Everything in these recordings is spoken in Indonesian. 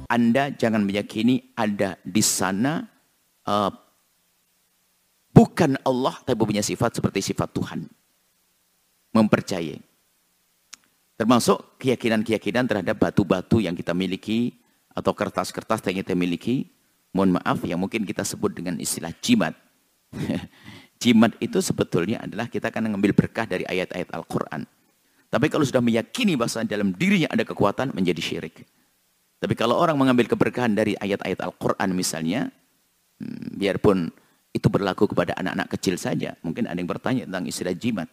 Anda jangan meyakini ada di sana bukan Allah, tapi punya sifat seperti sifat Tuhan. Mempercayai. Termasuk keyakinan-keyakinan terhadap batu-batu yang kita miliki, atau kertas-kertas yang kita miliki. Mohon maaf, yang mungkin kita sebut dengan istilah jimat. Jimat itu sebetulnya adalah kita akan mengambil berkah dari ayat-ayat Al-Quran. Tapi kalau sudah meyakini bahwa dalam dirinya ada kekuatan, menjadi syirik. Tapi kalau orang mengambil keberkahan dari ayat-ayat Al-Quran misalnya, biarpun itu berlaku kepada anak-anak kecil saja. Mungkin ada yang bertanya tentang istilah jimat.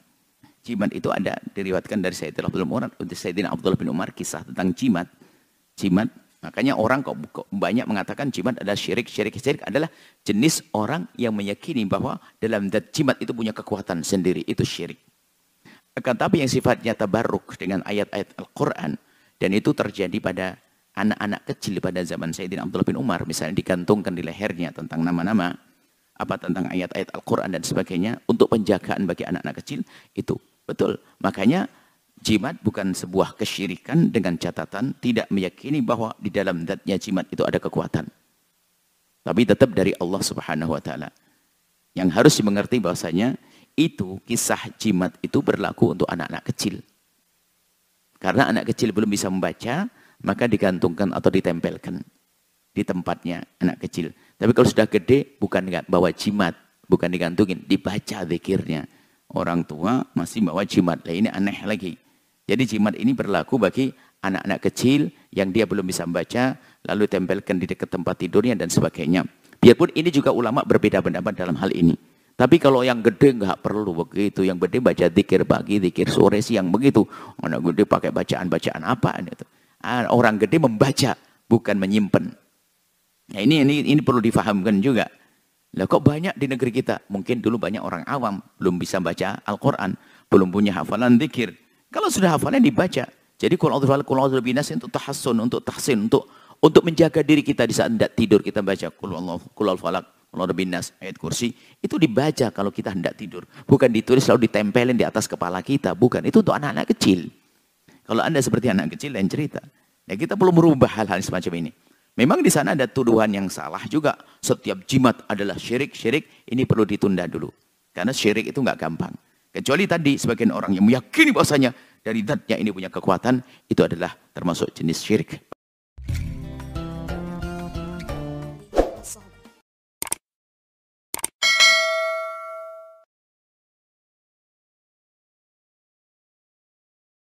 Jimat itu ada diriwayatkan dari Sayyidina Abdullah bin Umar, kisah tentang jimat. Jimat, makanya orang kok banyak mengatakan jimat adalah syirik. Syirik adalah jenis orang yang meyakini bahwa dalam zat jimat itu punya kekuatan sendiri. Itu syirik. Akan tapi yang sifatnya tabarruk dengan ayat-ayat Al-Quran, dan itu terjadi pada anak-anak kecil pada zaman Sayyidina Abdullah bin Umar, misalnya digantungkan di lehernya tentang nama-nama, tentang ayat-ayat Al-Quran dan sebagainya, untuk penjagaan bagi anak-anak kecil, itu betul. Makanya jimat bukan sebuah kesyirikan dengan catatan tidak meyakini bahwa di dalam zatnya jimat itu ada kekuatan. Tapi tetap dari Allah Subhanahu wa Ta'ala. Yang harus dimengerti bahwasanya itu kisah jimat itu berlaku untuk anak-anak kecil. Karena anak kecil belum bisa membaca, maka digantungkan atau ditempelkan di tempatnya anak kecil. Tapi kalau sudah gede, bukan bawa jimat, bukan digantungin, dibaca zikirnya. Orang tua masih bawa jimat. Nah, ini aneh lagi. Jadi jimat ini berlaku bagi anak-anak kecil yang dia belum bisa membaca, lalu tempelkan di dekat tempat tidurnya dan sebagainya. Biarpun ini juga ulama berbeda pendapat dalam hal ini. Tapi kalau yang gede nggak perlu begitu. Yang gede baca zikir pagi, zikir sore, siang begitu. Anak gede pakai bacaan-bacaan apaan itu. Orang gede membaca, bukan menyimpan. Nah, ini perlu difahamkan juga. Lah kok banyak di negeri kita? Mungkin dulu banyak orang awam, belum bisa baca Al-Quran, belum punya hafalan zikir. Kalau sudah hafalan dibaca. Jadi qul a'udzu binas untuk tahassun, untuk tahsin, untuk menjaga diri kita di saat hendak tidur kita baca qul a'udzu falaq, qul a'udzu binas, ayat kursi. Itu dibaca kalau kita hendak tidur. Bukan ditulis lalu ditempelin di atas kepala kita, bukan. Itu untuk anak-anak kecil. Kalau Anda seperti anak kecil, lain cerita. Ya, kita perlu merubah hal-hal semacam ini. Memang di sana ada tuduhan yang salah juga. Setiap jimat adalah syirik. Syirik ini perlu ditunda dulu. Karena syirik itu nggak gampang. Kecuali tadi sebagian orang yang meyakini bahwasanya dari zatnya ini punya kekuatan, itu adalah termasuk jenis syirik.